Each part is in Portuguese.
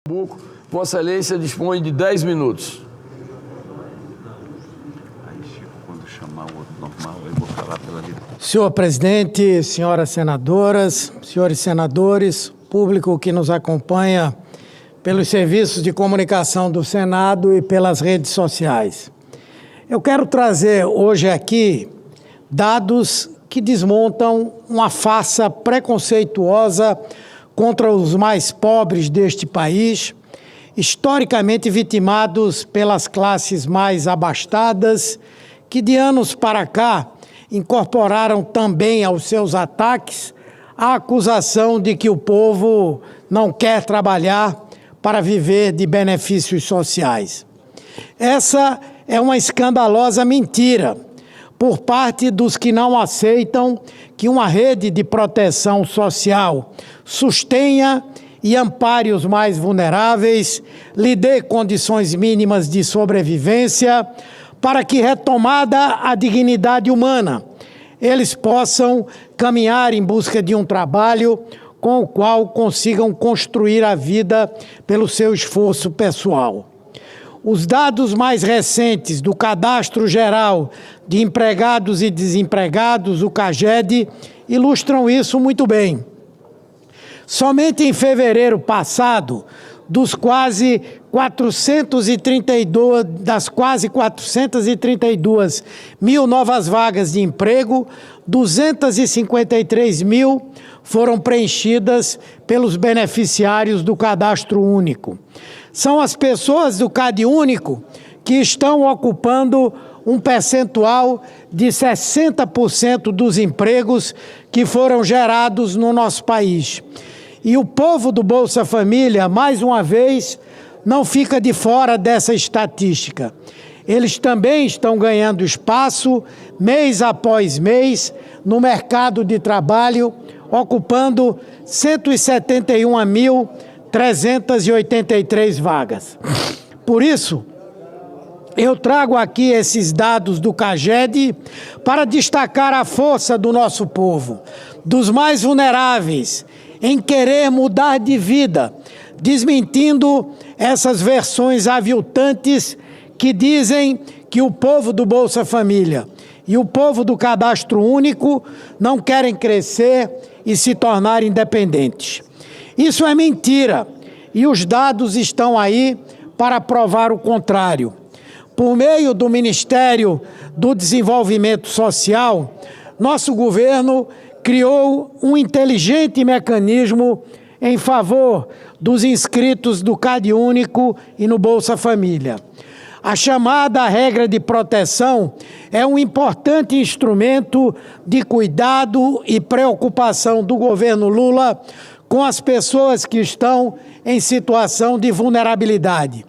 Pernambuco, Vossa Excelência dispõe de 10 minutos. Quando chamar o outro normal, eu vou falar pela vida. Senhor presidente, senhoras senadoras, senhores senadores, público que nos acompanha pelos serviços de comunicação do Senado e pelas redes sociais. Eu quero trazer hoje aqui dados que desmontam uma farsa preconceituosa contra os mais pobres deste país, historicamente vitimados pelas classes mais abastadas, que de anos para cá incorporaram também aos seus ataques a acusação de que o povo não quer trabalhar para viver de benefícios sociais. Essa é uma escandalosa mentira por parte dos que não aceitam que uma rede de proteção social sustenha e ampare os mais vulneráveis, lhe dê condições mínimas de sobrevivência, para que, retomada a dignidade humana, eles possam caminhar em busca de um trabalho com o qual consigam construir a vida pelo seu esforço pessoal. Os dados mais recentes do Cadastro Geral de Empregados e Desempregados, o CAGED, ilustram isso muito bem. Somente em fevereiro passado, das quase 432 mil novas vagas de emprego, 253 mil foram preenchidas pelos beneficiários do Cadastro Único. São as pessoas do CadÚnico que estão ocupando um percentual de 60% dos empregos que foram gerados no nosso país. E o povo do Bolsa Família, mais uma vez, não fica de fora dessa estatística. Eles também estão ganhando espaço, mês após mês, no mercado de trabalho, ocupando 171.383 vagas. Por isso, eu trago aqui esses dados do CAGED para destacar a força do nosso povo, dos mais vulneráveis, em querer mudar de vida, desmentindo essas versões aviltantes que dizem que o povo do Bolsa Família e o povo do Cadastro Único não querem crescer e se tornar independentes. Isso é mentira e os dados estão aí para provar o contrário. Por meio do Ministério do Desenvolvimento Social, nosso governo criou um inteligente mecanismo em favor dos inscritos do CadÚnico e no Bolsa Família. A chamada regra de proteção é um importante instrumento de cuidado e preocupação do governo Lula com as pessoas que estão em situação de vulnerabilidade.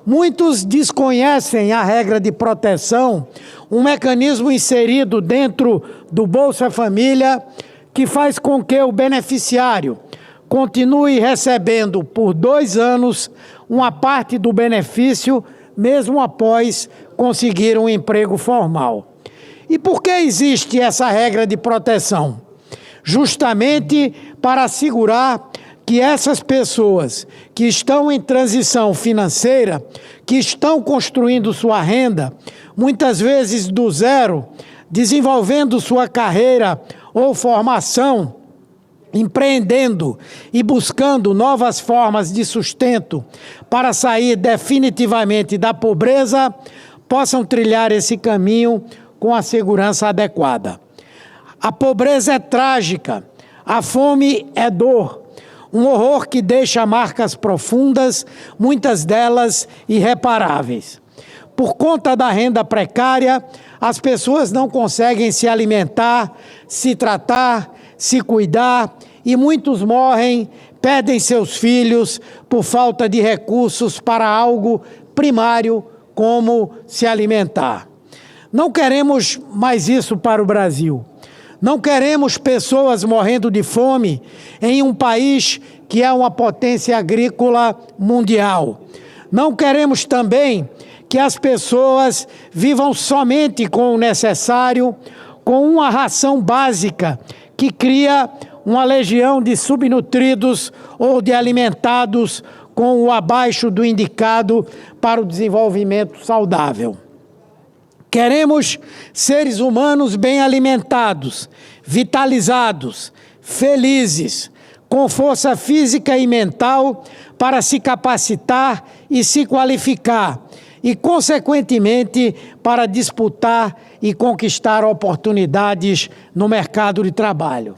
Muitos desconhecem a regra de proteção, um mecanismo inserido dentro do Bolsa Família que faz com que o beneficiário continue recebendo por 2 anos uma parte do benefício, mesmo após conseguir um emprego formal. E por que existe essa regra de proteção? Justamente para assegurar que essas pessoas que estão em transição financeira, que estão construindo sua renda, muitas vezes do zero, desenvolvendo sua carreira ou formação, empreendendo e buscando novas formas de sustento para sair definitivamente da pobreza, possam trilhar esse caminho com a segurança adequada. A pobreza é trágica, a fome é dor, um horror que deixa marcas profundas, muitas delas irreparáveis. Por conta da renda precária, as pessoas não conseguem se alimentar, se tratar, se cuidar e muitos morrem, perdem seus filhos por falta de recursos para algo primário como se alimentar. Não queremos mais isso para o Brasil. Não queremos pessoas morrendo de fome em um país que é uma potência agrícola mundial. Não queremos também que as pessoas vivam somente com o necessário, com uma ração básica que cria uma legião de subnutridos ou de alimentados com o abaixo do indicado para o desenvolvimento saudável. Queremos seres humanos bem alimentados, vitalizados, felizes, com força física e mental para se capacitar e se qualificar e, consequentemente, para disputar e conquistar oportunidades no mercado de trabalho.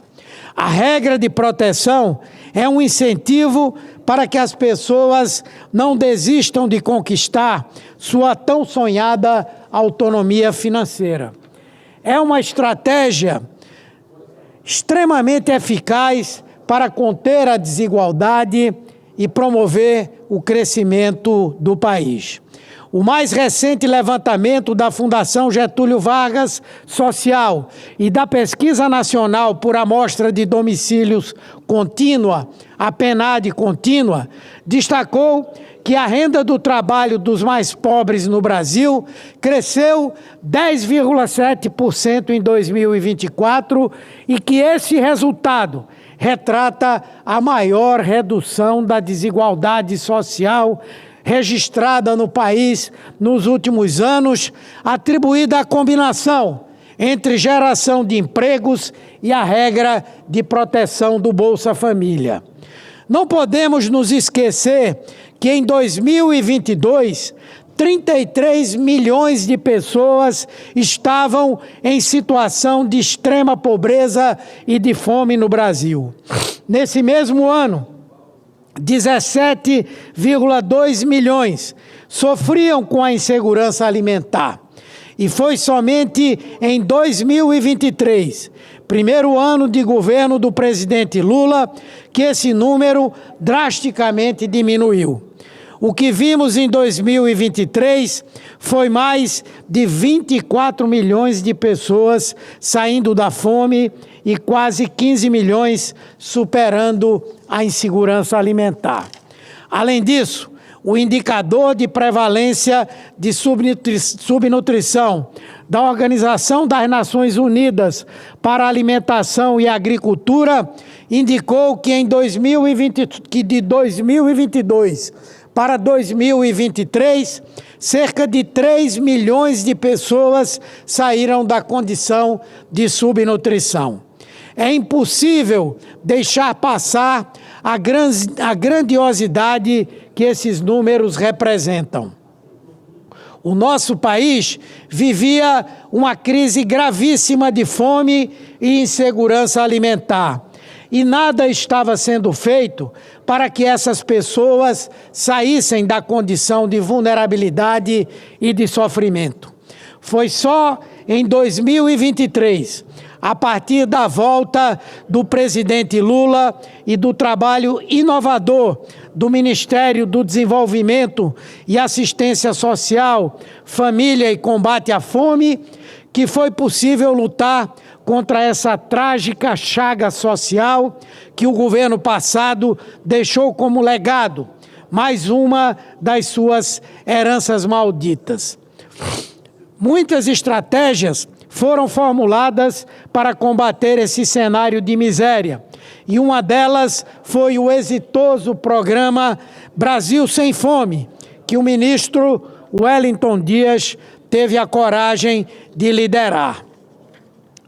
A regra de proteção é um incentivo para que as pessoas não desistam de conquistar sua tão sonhada autonomia financeira. É uma estratégia extremamente eficaz para conter a desigualdade e promover o crescimento do país. O mais recente levantamento da Fundação Getúlio Vargas Social e da Pesquisa Nacional por Amostra de Domicílios Contínua, a PNAD Contínua, destacou que a renda do trabalho dos mais pobres no Brasil cresceu 10,7% em 2024 e que esse resultado retrata a maior redução da desigualdade social registrada no país nos últimos anos, atribuída à combinação entre geração de empregos e a regra de proteção do Bolsa Família. Não podemos nos esquecer que em 2022, 33 milhões de pessoas estavam em situação de extrema pobreza e de fome no Brasil. Nesse mesmo ano, 17,2 milhões sofriam com a insegurança alimentar. E foi somente em 2023, primeiro ano de governo do presidente Lula, que esse número drasticamente diminuiu. O que vimos em 2023 foi mais de 24 milhões de pessoas saindo da fome e quase 15 milhões superando a insegurança alimentar. Além disso, o indicador de prevalência de subnutrição da Organização das Nações Unidas para a Alimentação e Agricultura indicou que de 2022 para 2023, cerca de 3 milhões de pessoas saíram da condição de subnutrição. É impossível deixar passar a grandiosidade que esses números representam. O nosso país vivia uma crise gravíssima de fome e insegurança alimentar. E nada estava sendo feito para que essas pessoas saíssem da condição de vulnerabilidade e de sofrimento. Foi só em 2023, a partir da volta do presidente Lula e do trabalho inovador do Ministério do Desenvolvimento e Assistência Social, Família e Combate à Fome, que foi possível lutar contra essa trágica chaga social que o governo passado deixou como legado, mais uma das suas heranças malditas. Muitas estratégias foram formuladas para combater esse cenário de miséria, e uma delas foi o exitoso programa Brasil Sem Fome, que o ministro Wellington Dias teve a coragem de liderar.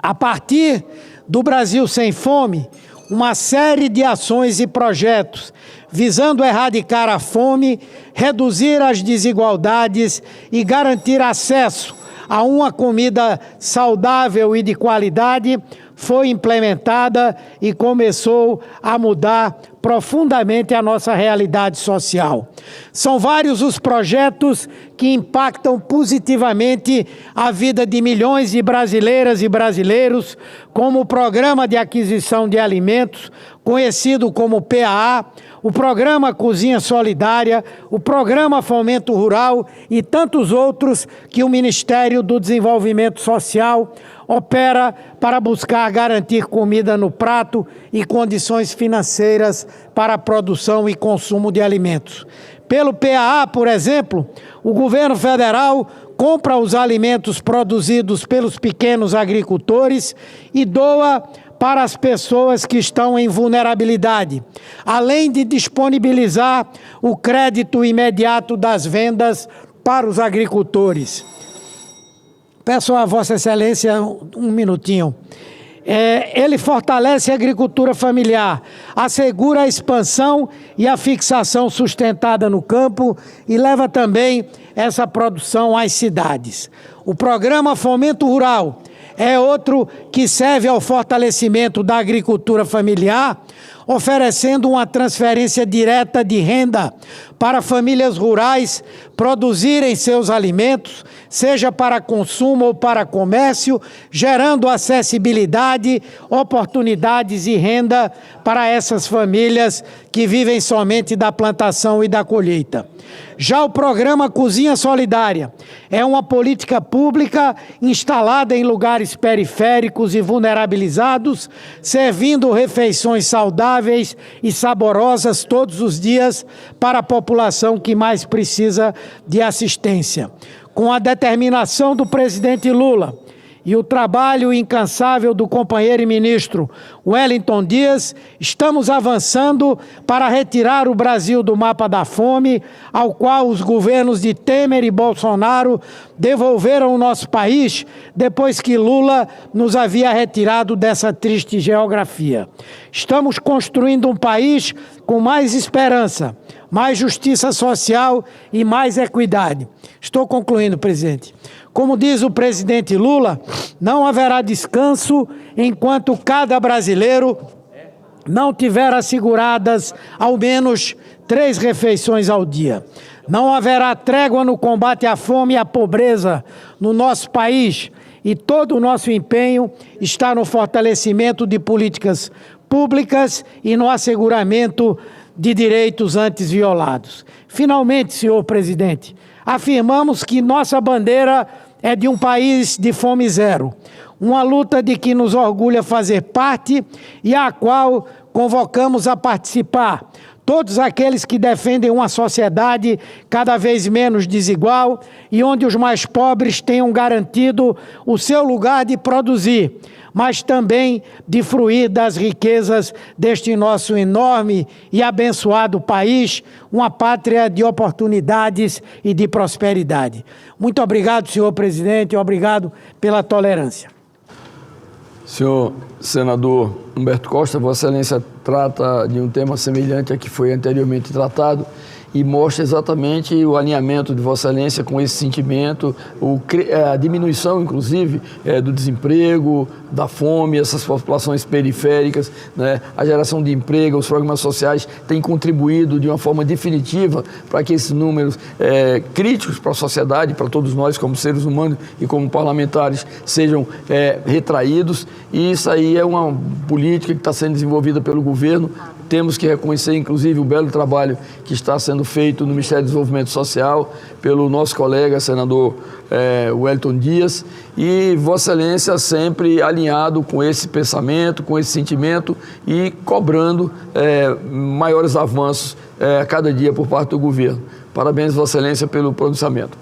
A partir do Brasil Sem Fome, uma série de ações e projetos visando erradicar a fome, reduzir as desigualdades e garantir acesso a uma comida saudável e de qualidade foi implementada e começou a mudar profundamente a nossa realidade social. São vários os projetos que impactam positivamente a vida de milhões de brasileiras e brasileiros, como o Programa de Aquisição de Alimentos, conhecido como PAA, o Programa Cozinha Solidária, o Programa Fomento Rural e tantos outros que o Ministério do Desenvolvimento Social opera para buscar garantir comida no prato e condições financeiras para a produção e consumo de alimentos. Pelo PAA, por exemplo, o governo federal compra os alimentos produzidos pelos pequenos agricultores e doa para as pessoas que estão em vulnerabilidade, além de disponibilizar o crédito imediato das vendas para os agricultores. Peço a Vossa Excelência um minutinho. Ele fortalece a agricultura familiar, assegura a expansão e a fixação sustentada no campo e leva também essa produção às cidades. O programa Fomento Rural é outro que serve ao fortalecimento da agricultura familiar, oferecendo uma transferência direta de renda para famílias rurais produzirem seus alimentos, seja para consumo ou para comércio, gerando acessibilidade, oportunidades e renda para essas famílias que vivem somente da plantação e da colheita. Já o programa Cozinha Solidária é uma política pública instalada em lugares periféricos e vulnerabilizados, servindo refeições saudáveis e saborosas todos os dias para a população que mais precisa de assistência. Com a determinação do presidente Lula e o trabalho incansável do companheiro e ministro Wellington Dias, estamos avançando para retirar o Brasil do mapa da fome, ao qual os governos de Temer e Bolsonaro devolveram o nosso país depois que Lula nos havia retirado dessa triste geografia. Estamos construindo um país com mais esperança, mais justiça social e mais equidade. Estou concluindo, presidente. Como diz o presidente Lula, não haverá descanso enquanto cada brasileiro não tiver asseguradas ao menos 3 refeições ao dia. Não haverá trégua no combate à fome e à pobreza no nosso país, e todo o nosso empenho está no fortalecimento de políticas públicas e no asseguramento de direitos antes violados. Finalmente, senhor presidente, afirmamos que nossa bandeira é de um país de fome zero, uma luta de que nos orgulha fazer parte e a qual convocamos a participar todos aqueles que defendem uma sociedade cada vez menos desigual e onde os mais pobres tenham garantido o seu lugar de produzir, mas também de fruir das riquezas deste nosso enorme e abençoado país, uma pátria de oportunidades e de prosperidade. Muito obrigado, senhor presidente, obrigado pela tolerância. Senhor senador Humberto Costa, Vossa Excelência trata de um tema semelhante a que foi anteriormente tratado e mostra exatamente o alinhamento de Vossa Excelência com esse sentimento, a diminuição, inclusive, do desemprego, da fome, essas populações periféricas, né? A geração de emprego, os programas sociais têm contribuído de uma forma definitiva para que esses números críticos para a sociedade, para todos nós como seres humanos e como parlamentares, sejam retraídos, e isso aí é uma política que está sendo desenvolvida pelo governo. Temos que reconhecer, inclusive, o belo trabalho que está sendo feito no Ministério do Desenvolvimento Social pelo nosso colega, senador Wellington Dias, e Vossa Excelência sempre alinhado com esse pensamento, com esse sentimento e cobrando maiores avanços a cada dia por parte do governo. Parabéns, Vossa Excelência, pelo pronunciamento.